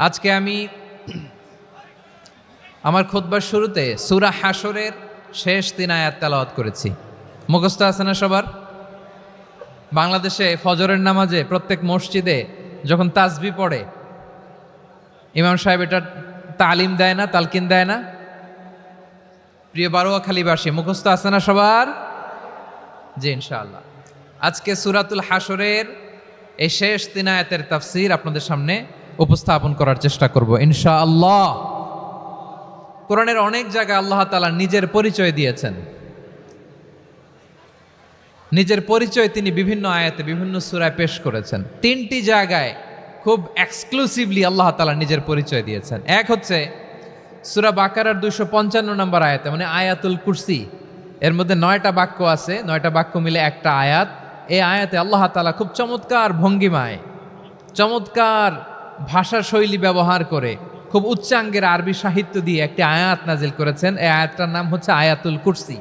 আজকে আমি আমার খুতবার শুরুতে সূরা হাশরের শেষ 3 আয়াত তেলাওয়াত করেছি। মুখস্থ আছে না সবার? বাংলাদেশে ফজরের নামাজে প্রত্যেক মসজিদে যখন তাসবিহ পড়ে ইমাম সাহেব এটা তালিম দেয় না, তালকিন দেয় না? প্রিয় বারোয়াখালীবাসী, মুখস্থ আছে না সবার? জি ইনশাআল্লাহ। আজকে সূরাতুল হাশরের এই শেষ 3 আয়াতের তাফসীর আপনাদের সামনে উপস্থাপন করার চেষ্টা করব ইনশাআল্লাহ। কোরআনের অনেক জায়গায় আল্লাহ তাআলা নিজের পরিচয় দিয়েছেন। নিজের পরিচয় তিনি বিভিন্ন আয়াতে বিভিন্ন সূরায় পেশ করেছেন। 3টি জায়গায় খুব এক্সক্লুসিভলি আল্লাহ তাআলা নিজের পরিচয় দিয়েছেন। এক হচ্ছে সূরা বাকারার 255 নম্বর আয়াতে, মানে আয়াতুল কুরসি। এর মধ্যে 9টা বাক্য আছে, 9টা বাক্য মিলে একটা আয়াত। এই আয়াতে আল্লাহ তাআলা খুব চমৎকার ভঙ্গিমায়, চমৎকার ভাষা শৈলী ব্যবহার করে, খুব উচ্চাঙ্গের আরবি সাহিত্য দিয়ে একটি আয়াত নাজিল করেছেন। এই আয়াতটার নাম হচ্ছে আয়াতুল কুরসি।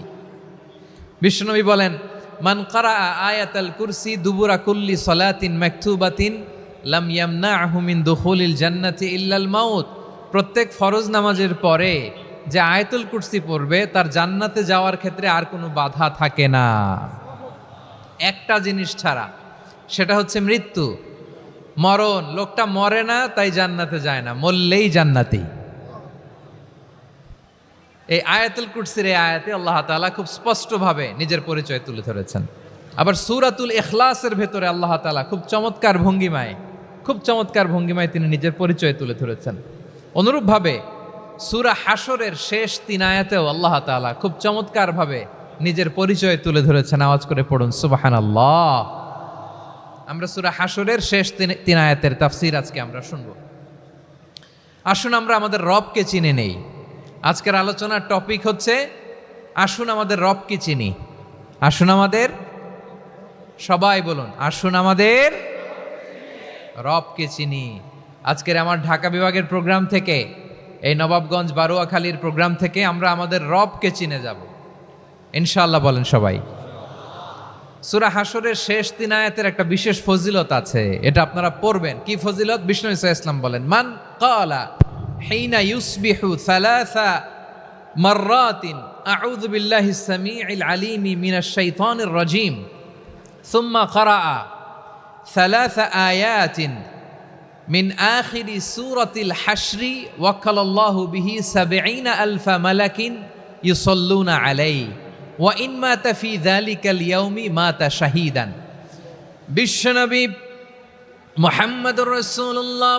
বিশ্বনবী বলেন, মান কারা আয়াতুল কুরসি দুবুরা কুল্লি সালাতিন মাকতুবাতিন লাম ইয়ামনাহু মিন দুখুলিল জান্নাতি ইল্লাল মাউত। প্রত্যেক ফরজ নামাজের পরে যে আয়াতুল কুরসি পড়বে তার জান্নাতে যাওয়ার ক্ষেত্রে আর কোনো বাধা থাকে না, একটা জিনিস ছাড়া, সেটা হচ্ছে মৃত্যু, মরণ। লোকটা মরে না তাই জান্নাতে যায় না, মরলেই জান্নাতি। এই আয়াতুল কুরসির এই আয়াতে আল্লাহ তাআলা খুব স্পষ্টভাবে নিজের পরিচয় তুলে ধরেছেন। আবার সূরাতুল ইখলাসের ভেতরে আল্লাহ তাআলা খুব চমৎকার ভঙ্গিমায় তিনি নিজের পরিচয় তুলে ধরেছেন। অনুরূপভাবে সূরা হাশরের শেষ 3 আয়াতেও আল্লাহ তাআলা খুব চমৎকারভাবে নিজের পরিচয় তুলে ধরেছেন। আওয়াজ করে পড়ুন সুবহানাল্লাহ। আমরা সূরা হাশরের শেষ 3 আয়াতের তাফসীর আজকে আমরা শুনব। আসুন আমরা আমাদের রবকে চিনে নেই। আজকের আলোচনার টপিক হচ্ছে আসুন আমাদের রবকে চিনি। আসুন আমাদের, সবাই বলুন, আসুন আমাদের রবকে চিনি। আজকের আমার ঢাকা বিভাগের প্রোগ্রাম থেকে, এই নবাবগঞ্জ বারোয়াখালীর প্রোগ্রাম থেকে আমরা আমাদের রবকে চিনে যাব ইনশাআল্লাহ। বলেন সবাই। সূরা হাশরের শেষ 3 আয়াতের একটা বিশেষ ফজিলত আছে, এটা আপনারা পড়বেন। কি ফজিলত? বিষ্ণু ঈসা ইসলাম বলেন, মান ক্বালা হিনা ইউসবিহু সালাসা মাররাতিন আউযু বিল্লাহিস সামিউল আলিম মিনাশ শাইতানির রাজীম সুম্মা ক্বারাআ সালাসা আয়াতিন মিন আখিরি সূরাতিল হাশরি ওয়াক্কালাল্লাহু বিহি ৭০,০০০ মালাকিন ইউসাল্লুনা আলাইহি ওয়া ইন মাতা ফি যালিকাল ইয়াউমি মাতা শাহীদান। বিশ্বনবী মুহাম্মদুর রাসূলুল্লাহ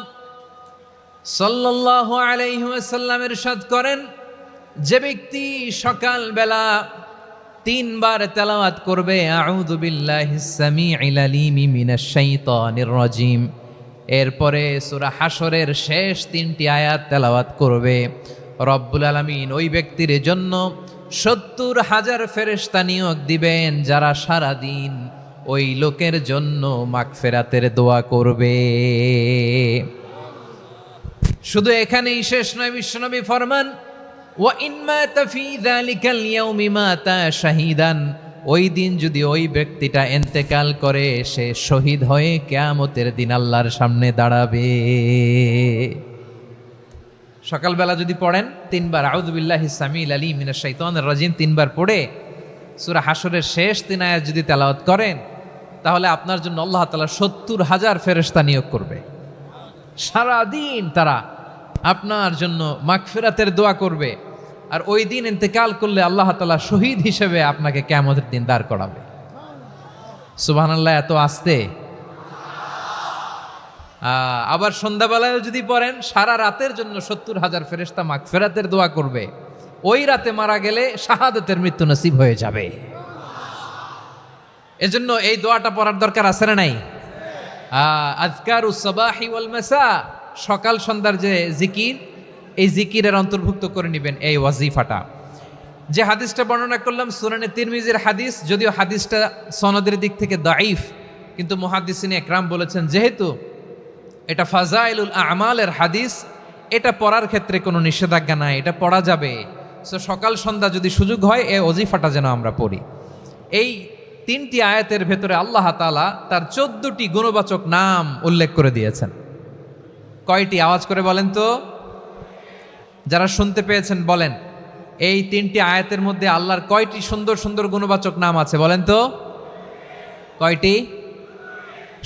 সাল্লাল্লাহু আলাইহি ওয়াসাল্লাম ইরশাদ করেন, যে ব্যক্তি সকালবেলা 3 বার তেলাওয়াত করবে আউযু বিল্লাহিস সামিউল আলিম মিনাশ শাইতানির রাজীম, এরপরে সূরা হাশরের শেষ 3টি আয়াত তেলাওয়াত করবে, রব্বুল আলামিন ওই ব্যক্তির জন্য ৭০,০০০ ফেরেশতা নিয়োগ দিবেন, যারা সারা দিন ওই লোকের জন্য মাগফিরাতের দোয়া করবে। শুধু এখানেই শেষ নয়, বিশ্বনবী ফরমান, ওয়া ইন মাতা ফি যালিকাল ইয়াউমি মাতা শাহীদান, ওই দিন যদি ওই ব্যক্তিটা ইন্তেকাল করে, সে শহীদ হয়ে কিয়ামতের দিন আল্লাহর সামনে দাঁড়াবে। সকালবেলা যদি পড়েন 3 বার আউযু বিল্লাহিস সামিউল আলিম মিনাশ শাইতানির রাজীম 3 বার পড়ে সূরা হাশরের শেষ 3 আয়াত যদি তেলাওয়াত করেন, তাহলে আপনার জন্য আল্লাহ তাআলা ৭০,০০০ ফেরেশতা নিয়োগ করবে। সারা দিন তারা আপনার জন্য মাগফিরাতের দোয়া করবে, আর ওই দিন ইন্তেকাল করলে আল্লাহ তাআলা শহীদ হিসেবে আপনাকে কিয়ামতের দিন দাঁড় করাবে। সুবহানাল্লাহ। এত আস্তে। আবার সন্ধ্যাবেলায় যদি পড়েন, সারা রাতের জন্য ৭০,০০০ ফেরেশতা মাগফিরাতের দোয়া করবে। ওই রাতে মারা গেলে শাহাদাতের মৃত্যু নসিব হয়ে যাবে। এজন্য এই দোয়াটা পড়ার দরকার আছে না নাই? আযকারুস সাবাহি ওয়াল মাসা, সকাল সন্ধ্যার যে জিকির, এই জিকিরের অন্তর্ভুক্ত করে নেবেন এই ওয়াজিফাটা। যে হাদিসটা বর্ণনা করলাম সুনানে তিরমিজির হাদিস, যদিও হাদিসটা সনদের দিক থেকে দাঈফ, কিন্তু মুহাদ্দিসিনে একরাম বলেছেন যেহেতু এটা ফাজাইলুল আমালের হাদিস, এটা পড়ার ক্ষেত্রে কোনো নিষেধাজ্ঞা নাই, এটা পড়া যাবে। সো সকাল সন্ধ্যা যদি সুযোগ হয় এই ওয়াজিফাটা যেন আমরা পড়ি। এই 3টি আয়াতের ভেতরে আল্লাহ তাআলা তার 14টি গুণবাচক নাম উল্লেখ করে দিয়েছেন। কয়টি? আওয়াজ করে বলেন তো। যারা শুনতে পেয়েছেন বলেন, এই 3টি আয়াতের মধ্যে আল্লাহর কয়টি সুন্দর সুন্দর গুণবাচক নাম আছে বলেন তো? কয়টি?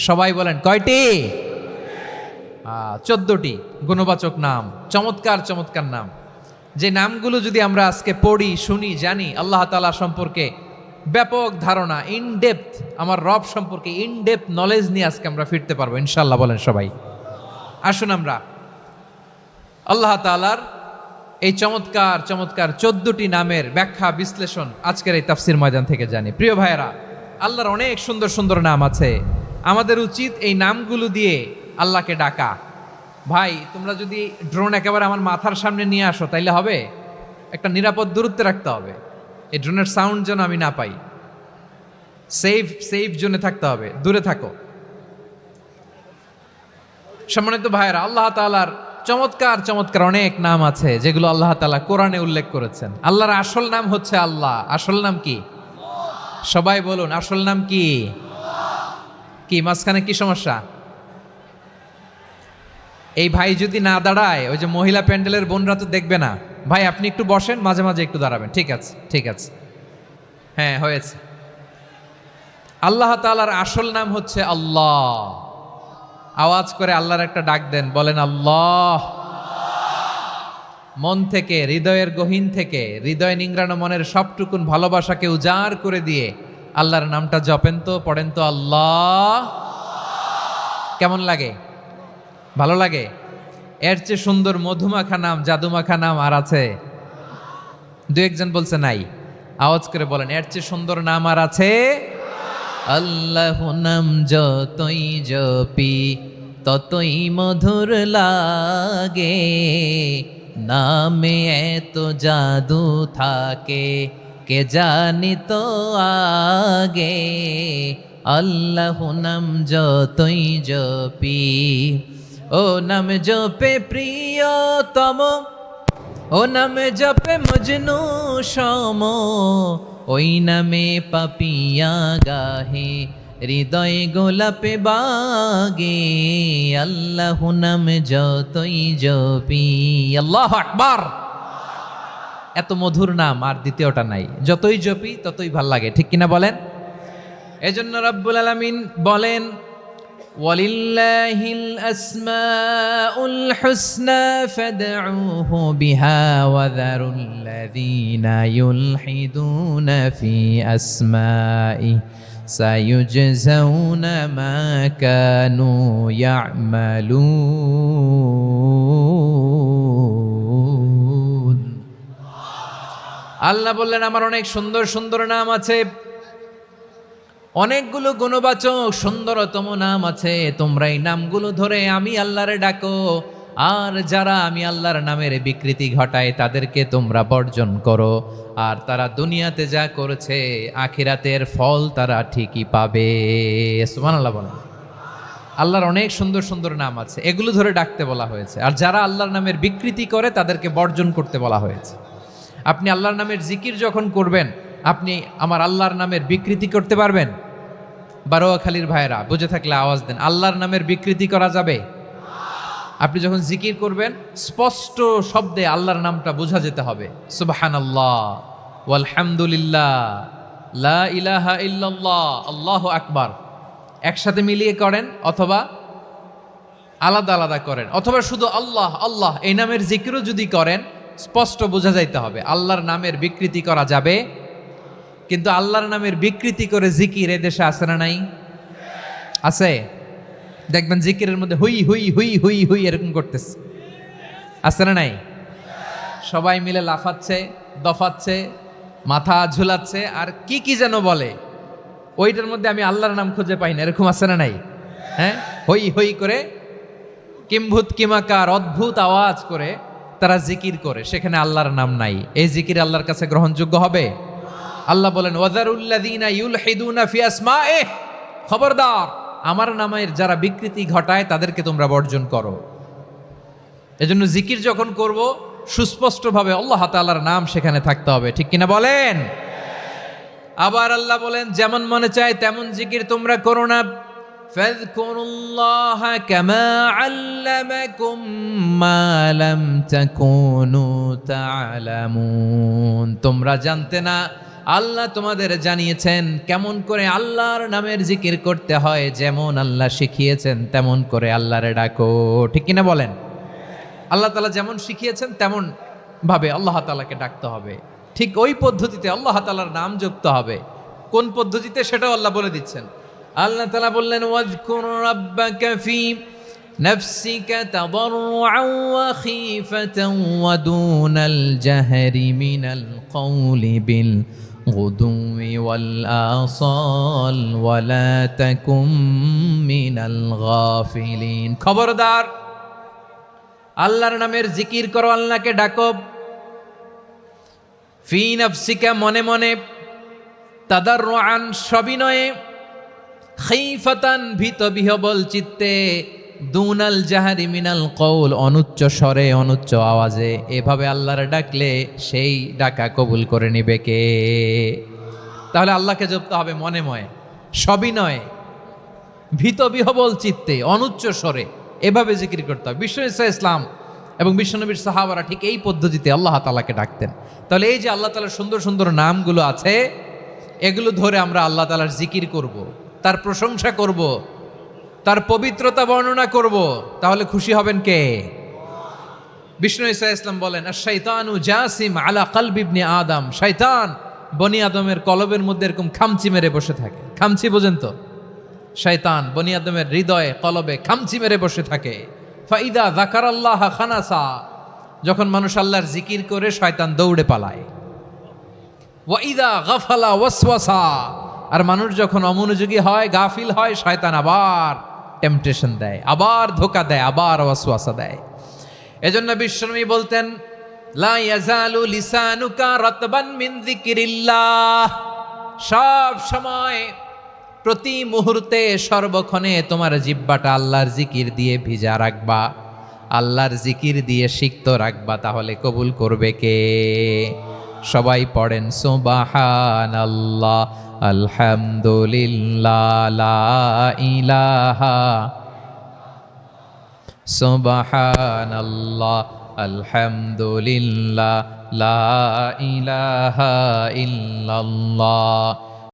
সবাই বলেন কয়টি? 14টি গুণবাচক নাম, চমৎকার চমৎকার নাম। যে নামগুলো যদি আমরা আজকে পড়ি, শুনি, জানি, আল্লাহ তাআলা সম্পর্কে ব্যাপক ধারণা, ইনডেপথ, আমার রব সম্পর্কে ইনডেপথ নলেজ নিয়ে আজকে আমরা ফিরতে পারবো ইনশাআল্লাহ। বলেন সবাই। আসুন আমরা আল্লাহ তাআলার এই চমৎকার চমৎকার 14টি নামের ব্যাখ্যা বিশ্লেষণ আজকের এই তাফসীর ময়দান থেকে জানি। প্রিয় ভাইয়েরা, আল্লাহর অনেক সুন্দর সুন্দর নাম আছে। আমাদের উচিত এই নামগুলো দিয়ে আল্লাহকে ডাকা। ভাই, তোমরা যদি ড্রোন একেবারে আমার মাথার সামনে নিয়ে আসো তাইলে হবে? একটা নিরাপদ দূরত্বে রাখতে হবে। এই ড্রোনের সাউন্ড যেন আমি না পাই। সেফ জোনে থাকতে হবে, দূরে থাকো। সম্মানিত ভাইয়েরা, আল্লাহ তাআলার চমৎকার চমৎকার অনেক নাম আছে যেগুলো আল্লাহ তাআলা কোরআনে উল্লেখ করেছেন। আল্লাহর আসল নাম হচ্ছে আল্লাহ। আসল নাম কি? সবাই বলুন, আসল নাম কি? কি মাঝখানে কি সমস্যা? এই ভাই যদি না দাঁড়ায়, ওই যে মহিলা প্যান্ডেলের বোনরা তো দেখবে না। ভাই আপনি একটু বসেন, মাঝে মাঝে একটু দাঁড়াবেন। ঠিক আছে, ঠিক আছে, হ্যাঁ হয়েছে। আল্লাহ তাআলার আসল নাম হচ্ছে আল্লাহ। আওয়াজ করে আল্লাহর একটা ডাক দেন, বলেন আল্লাহ। মন থেকে, হৃদয়ের গহীন থেকে, হৃদয় নিংড়ানো মনের সবটুকুন ভালোবাসাকে উজাড় করে দিয়ে আল্লাহর নামটা জপেন তো, পড়েন তো আল্লাহ। কেমন লাগে? ভালো লাগে? এর চেয়ে সুন্দর মধুমাখা নাম, জাদুমাখা নাম আর আছে? দু একজন বলছে নাই। আওয়াজ করে বলেন, এর চেয়ে সুন্দর নাম আর আছে? আল্লাহ নাম যতই জপি ততই মধুর লাগে, নামে এত জাদু থাকে কে জানি তো আগে। আল্লাহ নাম যতই জপি, ও নাম জপে প্রিয়তম, ও নামে জপে মজনু সম, ওই নামে পাপিয়া গাহে হৃদয় গোলাপে বাগে। আল্লাহ নাম যতই জপি। আল্লাহু আকবার। এত মধুর নাম আর দ্বিতীয়টা নাই। যতই জপি ততই ভাল লাগে, ঠিক কিনা বলেন? এজন্য রব্বুল আলামিন বলেন, ওয়ালিল্লাহিল আসমাউল হুসনা ফাদউহু বিহা ওয়া যারুল্লাযীনা ইউলহিদুনা ফি আসমাই সায়ুজজাউনা মা কানু ইয়ামালুন। আল্লাহ বললেন, আমার অনেক সুন্দর সুন্দর নাম আছে, অনেকগুলো গুণবাচক সুন্দরতম নাম আছে। তোমরা এই নামগুলো ধরে আমি আল্লাহরে ডাকো, আর যারা আমি আল্লাহর নামের বিকৃতি ঘটায় তাদেরকে তোমরা বর্জন করো। আর তারা দুনিয়াতে যা করেছে আখিরাতের ফল তারা ঠিকই পাবে। সুবহানাল্লাহ বলেন। আল্লাহর অনেক সুন্দর সুন্দর নাম আছে, এগুলো ধরে ডাকতে বলা হয়েছে। আর যারা আল্লাহর নামের বিকৃতি করে তাদেরকে বর্জন করতে বলা হয়েছে। আপনি আল্লাহর নামের জিকির যখন করবেন, আপনি আমার আল্লাহর নামের বিকৃতি করতে পারবেন? বারোয়াখালীর ভাইরা বুঝে থাকলে আওয়াজ দেন, আল্লাহর নামের বিকৃতি করা যাবে? আপনি যখন জিকির করবেন স্পষ্ট শব্দে আল্লাহর নামটা বোঝা যেতে হবে। সুবহানাল্লাহ, ওয়ালহামদুলিল্লাহ, লা ইলাহা ইল্লাল্লাহ, আল্লাহু আকবার। একসাথে মিলিয়ে করেন অথবা আলাদা আলাদা করেন, অথবা শুধু আল্লাহ আল্লাহ এই নামের জিকিরও যদি করেন স্পষ্ট বোঝা যাইতে হবে। আল্লাহর নামের বিকৃতি করা যাবে, কিন্তু আল্লাহর নামের বিকৃতি করে জিকির এদেশে আছে না নাই? আছে। দেখবেন জিকিরের মধ্যে হুই হুই হুই হুই হুই এরকম করতেছে, আছে না নাই? সবাই মিলে লাফাচ্ছে, দফাচ্ছে, মাথা ঝুলাচ্ছে, আর কি কি যেন বলে, ওইটার মধ্যে আমি আল্লাহর নাম খুঁজে পাই না, এরকম আছে না নাই? হ্যাঁ, হই হই করে কিম্ভূত কিমাকার অদ্ভুত আওয়াজ করে তারা জিকির করে, সেখানে আল্লাহর নাম নাই। এই জিকির আল্লাহর কাছে গ্রহণযোগ্য হবে? আল্লাহ বলেন, ওয়াযারুল্লাযীনা ইউলহিদুনা ফি আসমাইহি, খবরদার আমার নামের যারা বিকৃতি ঘটায় তাদেরকে তোমরা বর্জন করো। এজন্য জিকির যখন করব সুস্পষ্টভাবে আল্লাহ তাআলার নাম সেখানে থাকতে হবে, ঠিক কিনা বলেন? আবার আল্লাহ বলেন, যেমন মনে চায় তেমন জিকির তোমরা করো না, فاذكروا الله كما علمكم ما لم تكونوا تعلمون তোমরা জানতে না আল্লাহ তোমাদের জানিয়েছেন কেমন করে আল্লাহর নামের জিকির করতে হয়, যেমন আল্লাহ শিখিয়েছেন তেমন করে আল্লাহরে ডাকো। ঠিক কিনা বলেন? আল্লাহ তাআলা যেমন শিখিয়েছেন তেমন ভাবে আল্লাহ তাআলাকে ডাকতে হবে, ঠিক ওই পদ্ধতিতে আল্লাহ তাআলার নাম যুক্ত হবে। কোন পদ্ধতিতে সেটাও আল্লাহ বলে দিচ্ছেন। আল্লাহ তাআলা বললেন ওয়াজকুর রাব্বাকা ফি নাফসিকা তাদাররুআন ওয়া খীফাতান ওয়া দুনাল জাহরি মিনাল কওলি বিল গুদুই ওয়াল আসাল ওয়া লা তাকুম মিনাল গাফিলিন। খবরদার, আল্লাহর নামের জিকির করো, আল্লাহকে ডাকো। ফি নাফসিকা মনে মনে, তাদাররুআন সবিনয়ে, খাইফাতান ভীত বিহবল চিত্তে, দুনাল জাহারি মিনাল কওল অনুচ্চ স্বরে অনুচ্চ আওয়াজে। এভাবে আল্লাহর ডাকলে সেই ডাকা কবুল করে নিবে কে? তাহলে আল্লাহকে জপতে হবে মনে মনে, সবিনয়ে, ভীত বিহবল চিত্তে, অনুচ্চ স্বরে, এভাবে জিকির করতে হবে। বিশ্ব ইসলাম এবং বিশ্বনবীর সাহাবারা ঠিক এই পদ্ধতিতে আল্লাহ তাআলাকে ডাকতেন। তাহলে এই যে আল্লাহ তাআলার সুন্দর সুন্দর নামগুলো আছে, এগুলো ধরে আমরা আল্লাহ তাআলার জিকির করব, তার প্রশংসা করব, তার পবিত্রতা বর্ণনা করব, তাহলে খুশি হবেন কে? বিষ্ণু ঈসা ইসলাম বলেন আশ-শাইতানু জাসিম আলা কলবি ইবনে আদম। শয়তান বনি আদমের কলবের মধ্যে এরকম খামচি মেরে বসে থাকে। খামচি বোঝেন তো? শয়তান বনি আদমের হৃদয়ে কলবে খামচি মেরে বসে থাকে। ফাইদা যাকারাল্লাহ খানাসা, যখন মানুষ আল্লাহর জিকির করে শয়তান দৌড়ে পালায়। ওয়াইদা গাফালা ওয়াসওয়াসা, আর মানুষ যখন অমনোযোগী হয়, গাফিল হয়, শয়তান আবার টেম্পটেশন দেয়, আবার ধোকা দেয়, আবার ওয়াসওয়াসা দেয়। এজন্য বিশ্বনবী বলতেন লা ইয়াজালু লিসানুকা রাতবান মিন যিকরিল্লাহ, সব সময় প্রতি মুহূর্তে সর্বক্ষণে তোমার জিহ্বাটা আল্লাহর জিকির দিয়ে ভিজা রাখবা, আল্লাহর জিকির দিয়ে সিক্ত রাখবা, তাহলে কবুল করবে কে? সবাই পড়েন সুবহানাল্লাহ আলহামদুলিল্লাহ লা ইলাহা, সুবহানাল্লাহ আলহামদুলিল্লাহ লা ইলাহা ইল্লাল্লাহ